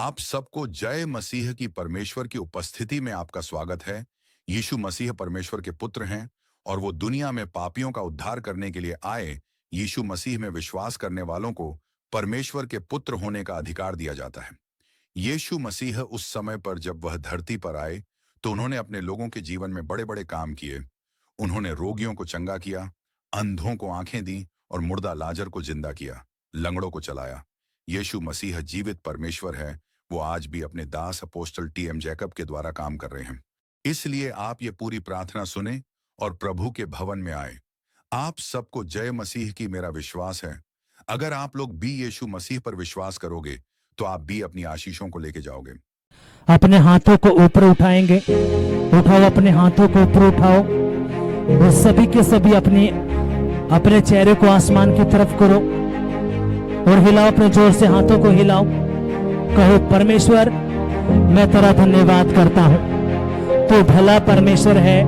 आप सबको जय मसीह की परमेश्वर की उपस्थिति में आपका स्वागत है। यीशु मसीह परमेश्वर के पुत्र हैं और वो दुनिया में पापियों का उद्धार करने के लिए आए। यीशु मसीह में विश्वास करने वालों को परमेश्वर के पुत्र होने का अधिकार दिया जाता है। यीशु मसीह उस समय पर जब वह धरती पर आए तो उन्होंने अपने लोगों के जीवन में बड़े बड़े काम किए। उन्होंने रोगियों को चंगा किया, अंधों को आंखें दी और मुर्दा लाजर को जिंदा किया, लंगड़ों को चलाया। यीशु मसीह जीवित परमेश्वर है। वो आज भी अपने दास अपोस्टल टी.एम. जैकब के द्वारा काम कर रहे हैं। इसलिए आप ये पूरी प्रार्थना सुने और प्रभु के भवन में आए। आप सबको जय मसीह की मेरा विश्वास है। अगर आप लोग भी यीशु मसीह पर विश्वास करोगे तो आप भी अपनी आशीषों को लेके जाओगे। अपने हाथों को ऊपर उठाएंगे। उठाओ, अपने हाथों को ऊपर उठाओ और सभी के सभी अपने चेहरे को आसमान की तरफ करो और हिलाओ, अपने जोर से हाथों को हिलाओ। कहो, परमेश्वर मैं तेरा धन्यवाद करता हूँ। तू भला परमेश्वर है,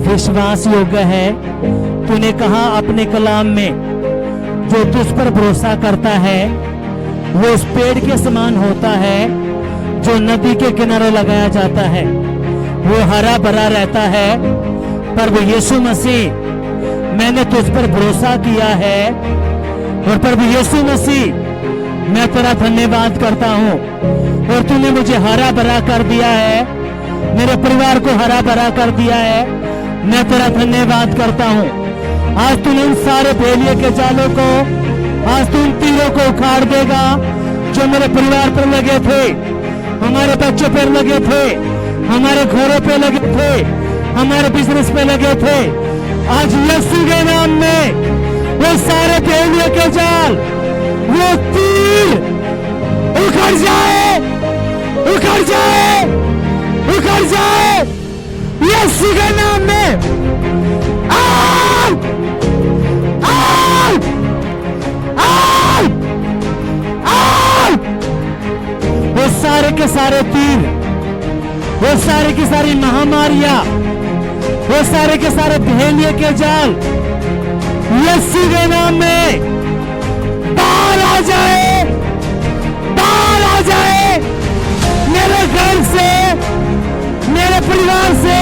विश्वास योग्य है। तूने कहा अपने कलाम में, जो तुझ पर भरोसा करता है वो उस पेड़ के समान होता है जो नदी के किनारे लगाया जाता है, वो हरा भरा रहता है। प्रभु यीशु मसीह, मैंने तुझ पर भरोसा किया है और प्रभु यीशु मसीह मैं तेरा धन्यवाद करता हूँ। और तूने मुझे हरा भरा कर दिया है, मेरे परिवार को हरा भरा कर दिया है। मैं तेरा धन्यवाद करता हूँ। आज तूने उन सारे भेलिए के जालों को, आज तू उन तीरों को उखाड़ देगा जो मेरे परिवार पर लगे थे, हमारे बच्चों पर लगे थे, हमारे घरों पे लगे थे, हमारे बिजनेस पे लगे थे। आज यीशु के नाम में वो सारे भेलिए के जाल, वो तीर उखड़ जाए, उखड़ जाए, उखड़ जाए यीशु के नाम में। आओ, आओ, आओ, आओ। वो सारे के सारे तीर, वो सारे की सारी महामारियां, वो सारे के सारे भेलिए के जाल यीशु के नाम में बाहर आ जाए, बाहर आ जाए। मेरे घर से, मेरे परिवार से,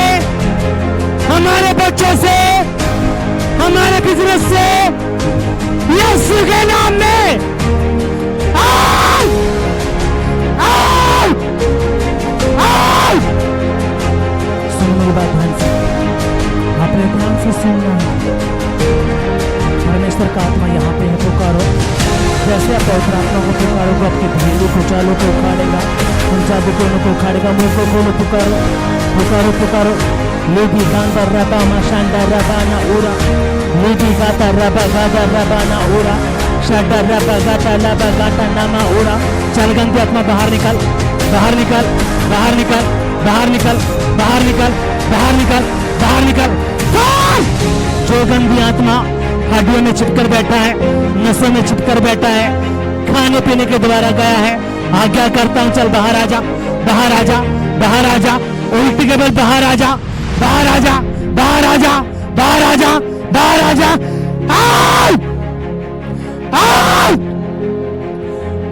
हमारे बच्चों से, हमारे बिजनेस से, यीशु के नाम में आओ, आओ, आओ। सुनो मेरी बात ध्यान से, अपने ध्यान से सुनना है। परमेश्वर का आत्मा यहाँ पे है, पुकारो। जैसे आप पवित्र आत्मा को पुकारोगे, आपके भेड़ों को, जालों को उखाड़ेगा, उन जादूकों को उखाड़ेगा। मुंह को खोलो, पुकारो, पुकारो, पुकारो। लेडी गांधा रबा माशांडा रबा ना उरा, लेडी गाता रबा गाता रबा ना उरा, शाडा रबा गाता लबा गाता नामा उरा। चल गंदी आत्मा बाहर निकल, बाहर निकल, बाहर निकल, बाहर निकल, बाहर निकल, बाहर निकल, बाहर निकल। जो गंदी आत्मा हड्डियों में चिपकर बैठा है, नसों में चिपकर बैठा है, खाने पीने के द्वारा गया है, आज्ञा करता हूं, चल बाहर आ जा, बाहर आ जा, बाहर आ जा। उल्टी के बल बाहर आ जा, बाहर आ जा, बाहर आ जा, बाहर आ जा, बाहर आ जा। आओ, आओ।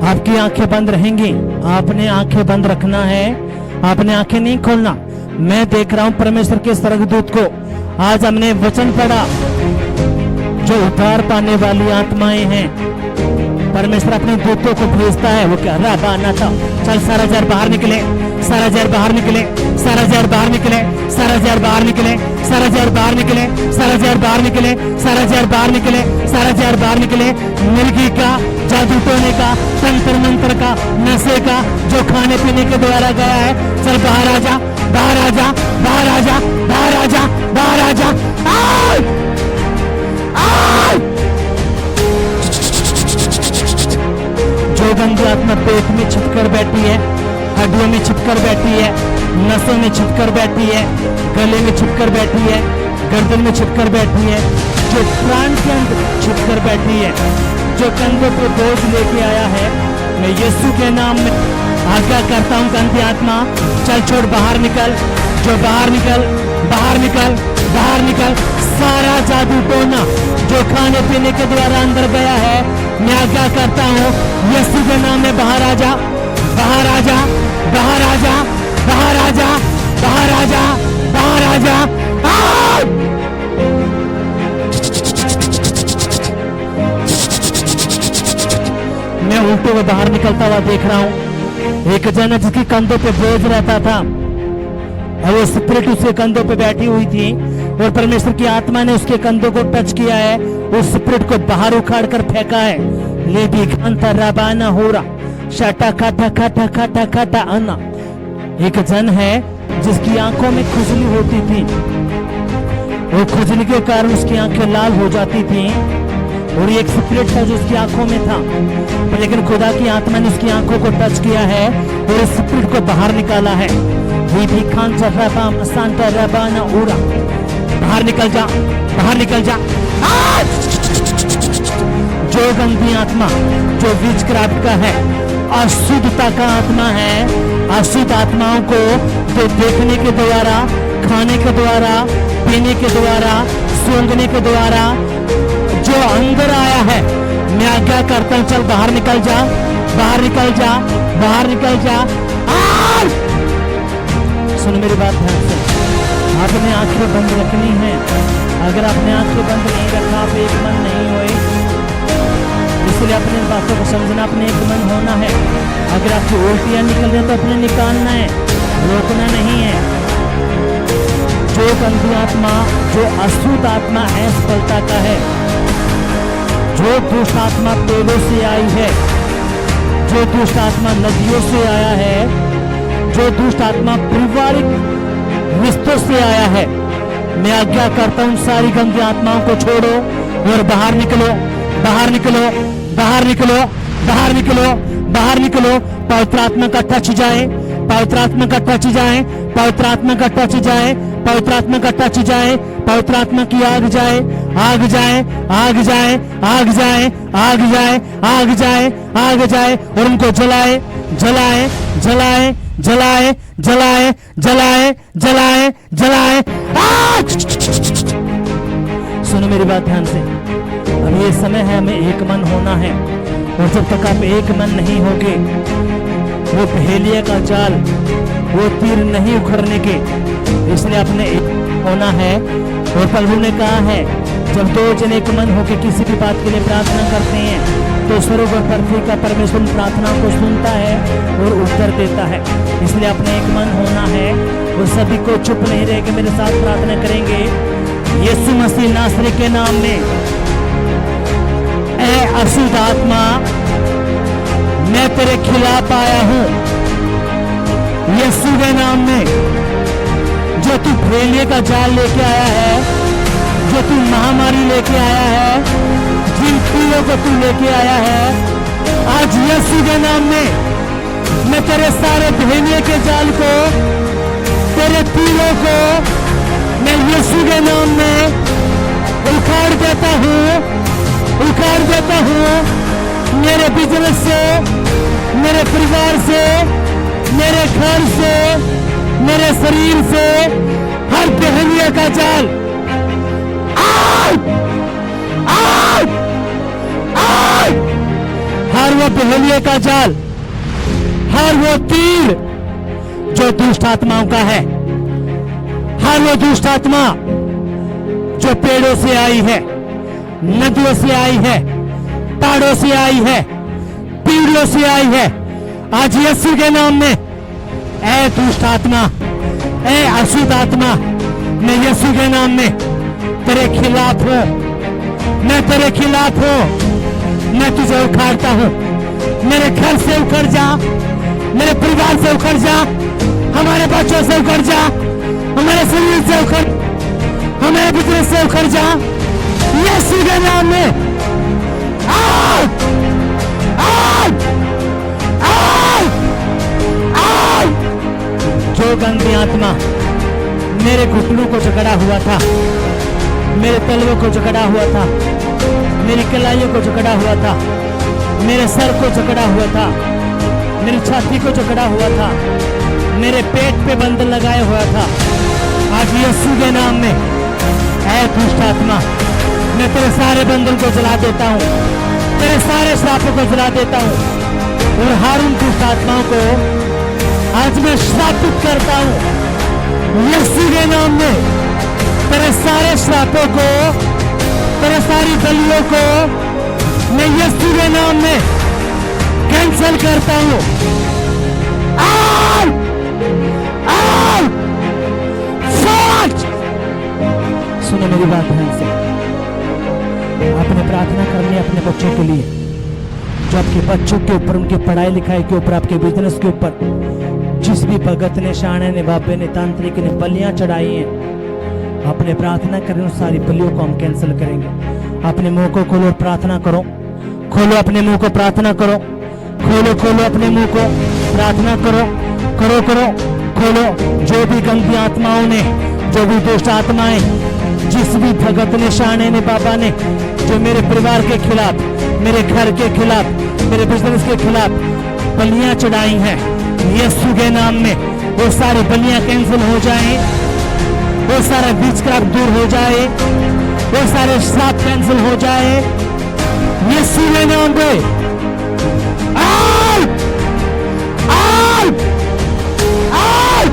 आपकी आंखें बंद रहेंगी, आपने आंखें बंद रखना है, आपने आंखें नहीं खोलना। मैं देख रहा हूं परमेश्वर के स्वर्गदूत को। आज हमने वचन पढ़ा, जो उद्धार पाने वाली आत्माएं हैं, परमेश्वर अपने दूतों को भेजता है। वो क्या रहा ना था। चल सारा जहर बाहर निकले, सारा जहर बाहर निकले, सारा जहर बाहर निकले, सारा जहर बाहर निकले, सारा जहर बाहर निकले, सारा जहर बाहर निकले, सारा जहर बाहर निकले, सारा जहर बाहर निकले। मुर्गी का, जादू टोने का, तंत्र मंत्र का, नशे का, जो खाने पीने के द्वारा गया है, चल बाहर आ जा, बाहर आ जा, बाहर आ जा, बाहर आ जा, बाहर आ जा। आओ, आओ। जो गंदी आत्मा पेट में छिपकर बैठी है, हड्डियों में छिपकर बैठी है, नसों में छिपकर बैठी है, गले में छिपकर बैठी है, गर्दन में छिपकर बैठी है, जो प्राण के अंदर छिपकर बैठी है, जो कंधों पर बोझ लेके आया है, मैं यीशु के नाम में आज्ञा करता हूँ, गंदी आत्मा चल छोड़, बाहर निकल। जो बाहर निकल, बाहर निकल, बाहर निकल। सारा जादू टोना जो खाने पीने के द्वारा अंदर गया है, मैं आज्ञा करता हूँ यीशु के नाम में बाहर आ जा, बाहर आ जा, बाहर आ जा, बाहर आ जा, बाहर आ जा, बाहर आ जा। मैं उल्टे हुए बाहर निकलता हुआ देख रहा हूं। एक जन है जिसके कंधों पे बोझ रहता था और वो स्पिरिट उसके कंधों पे बैठी हुई थी और परमेश्वर की आत्मा ने उसके कंधों को टच किया है, उस स्पिरिट को बाहर उखाड़ कर फेंका है। ले भी खानता रबाना हो रहा शाटा काटा काटा काटा काटा अन्ना। एक जन है जिसकी आंखों में खुजली होती थी, वो खुजली के कारण उसकी आंखें लाल हो जाती थी और एक स्पिरिट था जो उसकी आंखों में था, लेकिन खुदा की आत्मा ने उसकी आंखों को टच किया है और इस स्पिरिट को बाहर निकाला है। ये भी खान सांता रबाना उरा, बाहर निकल जा, बाहर निकल जा। जो गंदी आत्मा जो विचक्राफ्ट का है, अशुद्धता का आत्मा है, अशुद्ध आत्माओं को तो देखने के द्वारा, खाने के द्वारा, पीने के द्वारा, सूंघने के द्वारा जो अंदर आया है, मैं आज्ञा करता हूं, चल बाहर निकल जा, बाहर निकल जा, बाहर निकल जा। सुन मेरी बात ध्यान से, आपने आंखें बंद रखनी है। अगर आपने आंखें बंद नहीं रखा, आप एक मन नहीं हुए, इसलिए अपने बातों को समझना, अपने एक मन होना है। अगर आपकी उल्टियां निकल रही हैं तो अपने निकालना है, रोकना नहीं है। जो गंदी आत्मा, जो अशुद्ध आत्मा है, असफलता का है, जो दुष्ट आत्मा पेड़ों से आई है, जो दुष्ट आत्मा नदियों से आया है, जो दुष्ट आत्मा पारिवारिक रिश्तों से आया है, मैं आज्ञा करता हूं सारी गंदी आत्माओं को छोड़ो और बाहर निकलो, बाहर निकलो, बाहर निकलो, बाहर निकलो, बाहर निकलो। पवित्र आत्मा का टच जाए, पवित्र आत्मा का टच जाए, पवित्र आत्मा का टच जाए, पवित्र आत्मा का टच जाए, पवित्र आत्मा की आग जाए, आग जाए, आग जाए, आग जाए, आग जाए, आग जाए, आग जाए और उनको जलाए, जलाए, जलाए, जलाए, जलाए, जलाए, जलाए, जलाए। सुनो मेरी बात ध्यान से, अब ये समय है हमें एक मन होना है और जब तक आप एक मन नहीं होगे, वो पहेलिया का जाल, वो तीर नहीं उखड़ने के, इसलिए अपने एक होना है। और प्रभु ने कहा है, जब दो जन एक मन होकर किसी भी बात के लिए प्रार्थना करते हैं तो स्वर्ग और पृथ्वी का परमेश्वर प्रार्थनाओं को सुनता है और उत्तर देता है। इसलिए अपने एक मन होना है और सभी को चुप नहीं रहेंगे, मेरे साथ प्रार्थना करेंगे। यीशु मसीह नासरी के नाम में, ऐ अशुद्ध आत्मा, मैं तेरे खिलाफ आया हूं। यीशु के नाम में, जो तू फैलिए का जाल लेके आया है, जो तू महामारी लेके आया है, जिन पीड़ों को तू लेके आया है, आज यीशु के नाम में मैं तेरे सारे फैलिए के जाल को, तेरे पीड़ों को मैं यीशु के नाम में उखाड़ देता हूं, उखाड़ देता हूं। मेरे बिजनेस से, मेरे परिवार से, मेरे घर से, मेरे शरीर से हर पहेलिया का जाल हर वो पहेलिया का जाल, हर वो तीर जो दुष्ट आत्माओं का है, हर वो दुष्ट आत्मा जो पेड़ों से आई है, नदियों से आई है, पहाड़ों से आई है, पीड़ों से आई है, आज यीशु के नाम में, ऐ दुष्ट आत्मा, ऐ अशुद्ध आत्मा, मैं यीशु के नाम में तेरे खिलाफ हूं, मैं तेरे खिलाफ हूं। मैं तुझे उखाड़ता हूं, मेरे घर से उखड़ जा, मेरे परिवार से उखड़ जा, हमारे बच्चों से उखड़ जा, हमारे शरीर से उखड़, हमारे बिजनेस से उखड़ जा, यीशु के नाम में। Out, out, out, out. जो गंदी आत्मा मेरे घुटनों को जकड़ा हुआ था, मेरे तलवों को जकड़ा हुआ था, मेरी कलाइयों को जकड़ा हुआ था, मेरे सर को जकड़ा हुआ था, मेरी छाती को जकड़ा हुआ था, मेरे पेट पे बंधन लगाया हुआ था, आज यीशु के नाम में, ऐ दुष्ट आत्मा, मैं तेरे सारे बंधन को जला देता हूं, तेरे सारे श्रापों को जला देता हूं। और हर उन दुष्ट आत्माओं को आज मैं श्रापित करता हूं यीशु के नाम में। तेरे सारे श्रापों को, तेरे सारी बलियों को मैं यीशु के नाम में कैंसल करता हूं। आओ! आओ! फौज! सुनो मेरी बात ध्यान से। आपने प्रार्थना करनी है अपने बच्चों के लिए, जो आपके बच्चों के ऊपर, उनकी पढ़ाई लिखाई के ऊपर, आपके बिजनेस के ऊपर जिस भी भगत ने, शाणे ने, बाबे ने, तांत्रिक ने बलियां चढ़ाई हैं, आपने प्रार्थना करें, उन सारी बलियों को हम कैंसिल करेंगे। अपने मुंह को खोलो और प्रार्थना करो। खोलो अपने मुंह को, प्रार्थना करो। खोलो खोलो अपने मुंह को, प्रार्थना करो। करो करो खोलो। जो भी गंदी आत्माओं ने, जो भी दुष्ट आत्माएं, जिस भी भगत ने, शाणे ने, बाबा ने, जो मेरे परिवार के खिलाफ, मेरे घर के खिलाफ, मेरे बिजनेस के खिलाफ बलियां चढ़ाई हैं, यीशु के नाम में वो सारी बलियां कैंसिल हो जाएं, वो सारा विचक्रांत दूर हो जाए, वो सारे श्राप कैंसिल हो जाए यीशु के नाम पे। आओ! आओ! आओ!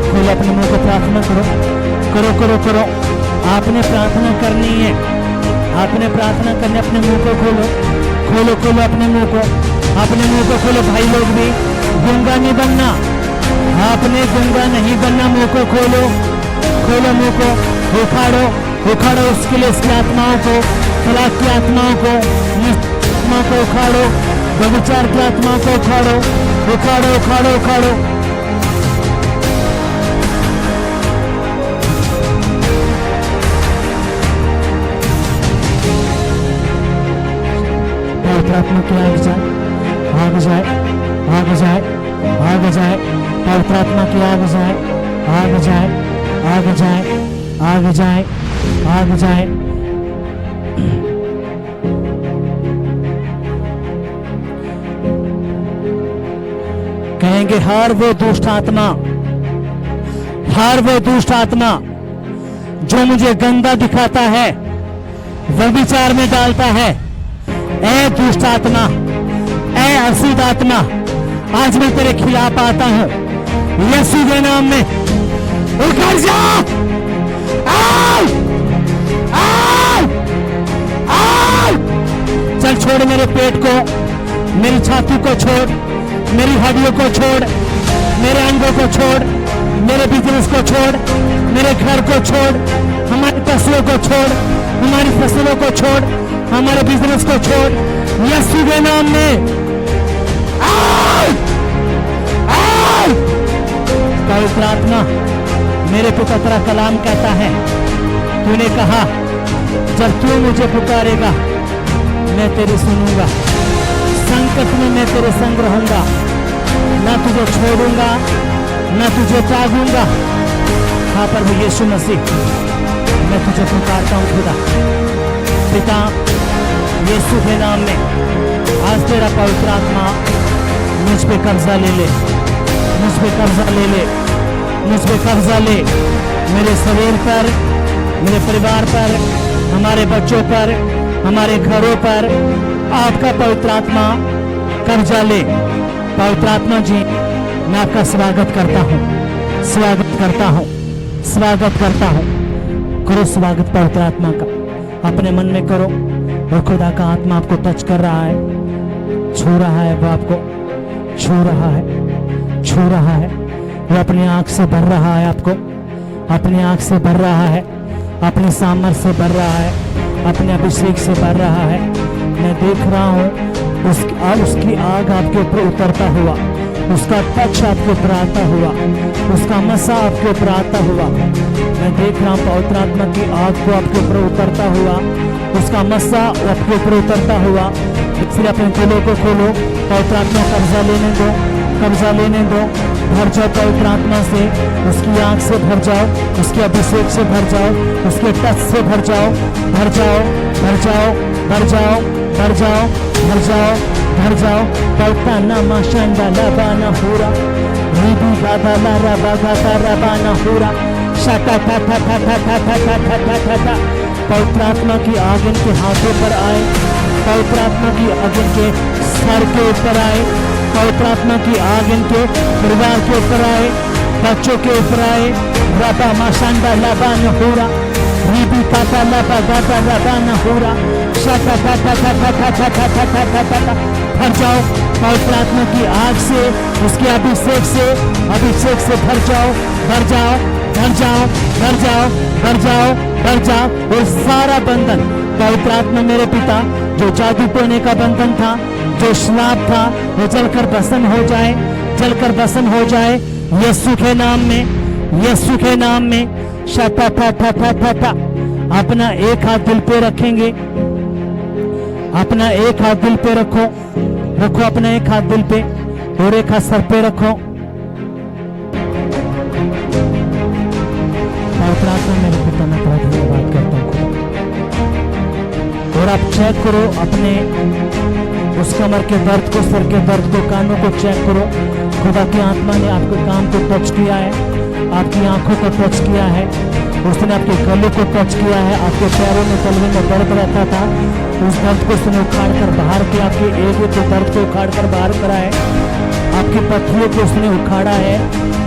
खोलो अपने मुंह को, प्रार्थना करो। करो करो करो। आपने प्रार्थना करनी है, आपने प्रार्थना करनी, अपने मुंह को खोलो। खोलो खोलो अपने मुंह को, अपने मुंह को खोलो। भाई लोग भी, गूंगा नहीं बनना, आपने गूंगा नहीं बनना। मुंह को खोलो, खोलो मुंह को। उखाड़ो उखाड़ो उसके लिए इसकी आत्माओं को, तलाक की आत्माओं को, आत्माओं को उखाड़ो, व्यभिचार की आत्माओं को उखाड़ो, उखाड़ो उखाड़ो उखाड़ो। आत्मा की आग जाए, आग जाए, आग जाए, आग जाए। पवित्र आत्मा की आग जाए, आग जाए, आग जाए, आग जाए, आग जाए। कहेंगे हर वो दुष्ट आत्मा, हर वो दुष्ट आत्मा जो मुझे गंदा दिखाता है, व्यभिचार में डालता है, ऐ दुष्ट आत्मा, ऐ अशुद्ध आत्मा, आज मैं तेरे खिलाफ आता हूं यीशु के नाम में। उखड़ जा! आओ! आओ! आओ! चल छोड़ मेरे पेट को, मेरी छाती को छोड़, मेरी हड्डियों को छोड़, मेरे अंगों को छोड़, मेरे बिजनेस को छोड़, मेरे घर को छोड़, हमारी फसलों को छोड़, हमारी फसलों को छोड़, हमारे बिजनेस को छोड़ यीशु के नाम में। आओ! आओ! पवित्र आत्मा, मेरे पिता तेरा कलाम कहता है, तूने कहा जब तू मुझे पुकारेगा मैं तेरी सुनूंगा, संकट में मैं तेरे संग रहूंगा, ना तुझे छोड़ूंगा, ना तुझे त्यागूंगा। हाँ प्रभु यीशु मसीह, मैं तुझे पुकारता हूँ खुदा। पिता यीशु के नाम में आज तेरा पवित्र आत्मा मुझ पे कब्जा ले ले, मुझ पे कब्जा ले ले, मुझ पे कब्जा ले। मेरे शरीर पर, मेरे परिवार पर, हमारे बच्चों पर, हमारे घरों पर आपका पवित्र आत्मा कब्जा ले। पवित्र आत्मा जी, मैं आपका स्वागत करता हूँ, स्वागत करता हूँ, स्वागत करता हूँ। करो स्वागत पवित्र आत्मा का, अपने मन में करो। और खुदा का आत्मा आपको टच कर रहा है, छू रहा है, वो आपको छू रहा है, छू रहा है। वो अपनी आंख से भर रहा है, आपको अपनी आंख से भर रहा है, अपने सामर्थ्य से भर रहा है, अपने अभिषेक से भर रहा है। मैं देख रहा हूँ उसकी आग आपके ऊपर उतरता हुआ, उसका टच आपके ऊपर आता हुआ, उसका मसा आपके ऊपर आता हुआ। मैं देख रहा हूँ पवित्र आत्मा की आग को आपके ऊपर उतरता हुआ, उसका मसा आपके ऊपर उतरता हुआ। इसलिए अपने दिलों को खोलो, पवित्र आत्मा कब्जा लेने दो, कब्जा लेने दो। भर जाओ पवित्र आत्मा से, उसकी आंख से भर जाओ, उसके अभिषेक से भर जाओ, उसके टच से भर जाओ, भर जाओ, भर जाओ, भर जाओ, भर जाओ, भर जाओ, भर जाओ। पवित्र नामा शांदा लाबाना पूरा, रीबी गादा लारा बागा राबाना पूरा, शाटा था था था था था था था था था था था। पवित्र आत्मा की आग इनके हाथों पर आए, पवित्र आत्मा की आग इनके घर के ऊपर आए, पवित्र आत्मा की आग इनके परिवार के ऊपर आए, बच्चों के ऊपर आए। रबा माशांडा लाबा नहूरा रीबी काटा लाबा गाटा लाबा नहूरा शाटा टाटा टाटा टाटा टाटा टाटा टाटा। भर जाओ पवित्र आत्मा की आग से, उसके अभिषेक से भर जाओ, भर जाओ, भर जाओ, भर जाओ, भर जाओ, भर जाओ। और सारा बंधन पवित्र आत्मा मेरे पिता, जो जादू टोने का बंधन था, जो श्राप था, वो जलकर भस्म हो जाए, जलकर भस्म हो जाए यीशु के नाम में, यीशु के नाम में। शटा ठा ठा ठा ठा ठा। अपना एक हाथ दिल पे रखेंगे, अपना एक हाथ दिल पे रखो, रखो अपना एक हाथ दिल पे और एक हाथ सर पे रखो। पवित्र आत्मा मेरे पिता, मैं तेरा धन्यवाद करता हूँ। और आप चेक करो अपने उस कमर के दर्द को, सर के दर्द को, कानों को चेक करो। खुदा की आत्मा ने आपके कान को टच किया है, आपकी आंखों को टच किया है, उसने आपके गले को टच किया है। आपके पैरों में, तलवे में दर्द रहता था, उस दर्द को उसने उखाड़ कर बाहर किया। आपके एगो के दर्द को उखाड़ कर बाहर करा है, आपकी पथरियों को उसने उखाड़ा है,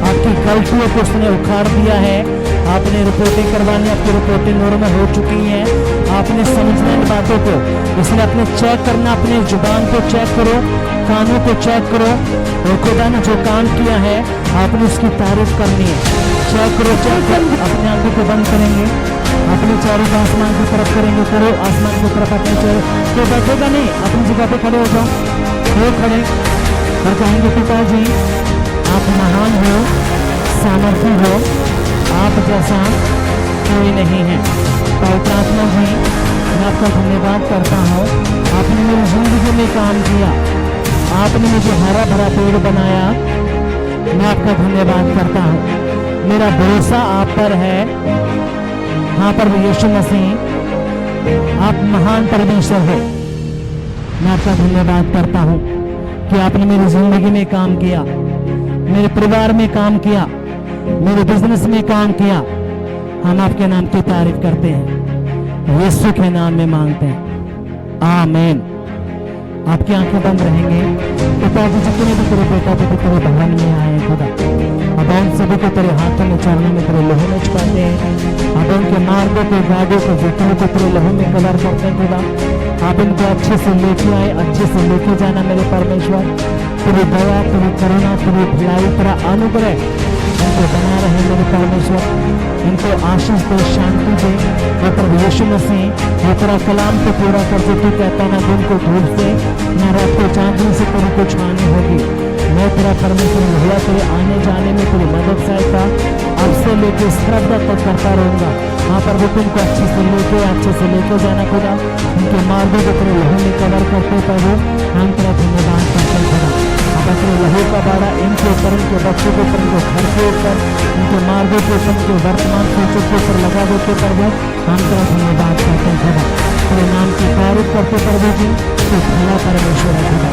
आपकी गलतियों को उसने उखाड़ दिया है। आपने रिपोर्टिंग करवानी, आपकी रिपोर्टिंग नॉर्मल हो चुकी है। आपने समझना इन बातों को, इसलिए अपने चेक करना, अपने जुबान को चेक करो, कानों को चेक करो। और खुदा ने जो काम किया है आपने उसकी तारीफ करनी है। चेक करो, चेक कर। अपने आंखों को बंद करेंगे, अपने चारों को आसमान की तरफ करेंगे, करो आसमान की तरफ अपने चेहरे तो बैठेगा नहीं, अपनी जगह पे खड़े हो जाओ, हो खड़े और कहेंगे पिताजी आप महान हो, सामर्थ्य हो, आप जैसा कोई नहीं है। पवित्र आत्मा जी, मैं आपका धन्यवाद करता हूँ, आपने मेरी जिंदगी में काम किया, आपने मुझे हरा भरा पेड़ बनाया, मैं आपका धन्यवाद करता हूँ। मेरा भरोसा आप पर है, हाँ पर यीशु मसीह आप महान परमेश्वर हो। मैं आपका धन्यवाद करता हूँ कि आपने मेरी जिंदगी में काम किया, मेरे परिवार में काम किया, मेरे बिजनेस में काम किया। हम आपके नाम की तारीफ करते हैं, यीशु के नाम में मांगते हैं, आमीन। आपकी आंखें बंद रहेंगे। पिताजी जितने भी तेरे बेटा बेटे तेरे भवन में आए खुदा, अब उन सभी को तेरे हाथों में, चरणों में, तेरे लहू में छुपाते हैं। अब उनके मार्गों को, गाड़ियों को, जूतों को तेरे लहू में कवर करते हैं खुदा। आप इनको अच्छे से लेके आए, अच्छे से लेके जाना मेरे परमेश्वर। तेरी दया, तेरी करुणा, तेरी भलाई, तेरा अनुग्रह इनको बना रहे मेरे परमेश्वर। इनको आशीष दे, शांति दे। और प्रभु यीशु मसीह वो तेरा कलाम को पूरा कर जो तू कहता ना दिन को धूप से, ना रात को चांदनी से तेरी कुछ हानि होगी। मैं तेरा परमेश्वर हुआ, तेरे आने जाने में तेरी मदद सहायता अब से लेके श्रद्धा तक करता रहूंगा। वहाँ पर वो तुमको अच्छे से लेके जाना खुदा। उनके मार्गों को तेरे लहू में कवर करते प्रभु, हम तेरा धन्यवाद करते खुदा। अब अपने लहू का बाड़ा इनके ऊपर, इनके बच्चों के ऊपर, इनके घर के ऊपर, इनके मार्गों के ऊपर, इनके वर्तमान सोचों के ऊपर लगा देते प्रभु, हम तेरा धन्यवाद करते खुदा। तेरे नाम की तारीफ करते प्रभु जी, तो भला परमेश्वर है खुदा।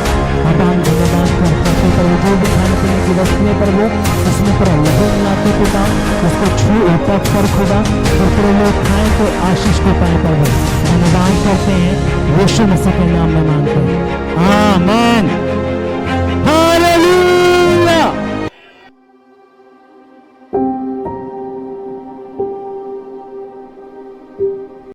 अब हम धन्यवाद करते प्रभु, जो भी खाने पीने की वस्तुएं प्रभु उसमें तेरा लहू मिलाते पिता, उसको छू ऊपर कर खुदा, और तेरे लोग खाएं तो आशीष को पाए प्रभु। धन्यवाद करते हैं, यीशु मसीह के नाम में मांगते हैं, आमीन।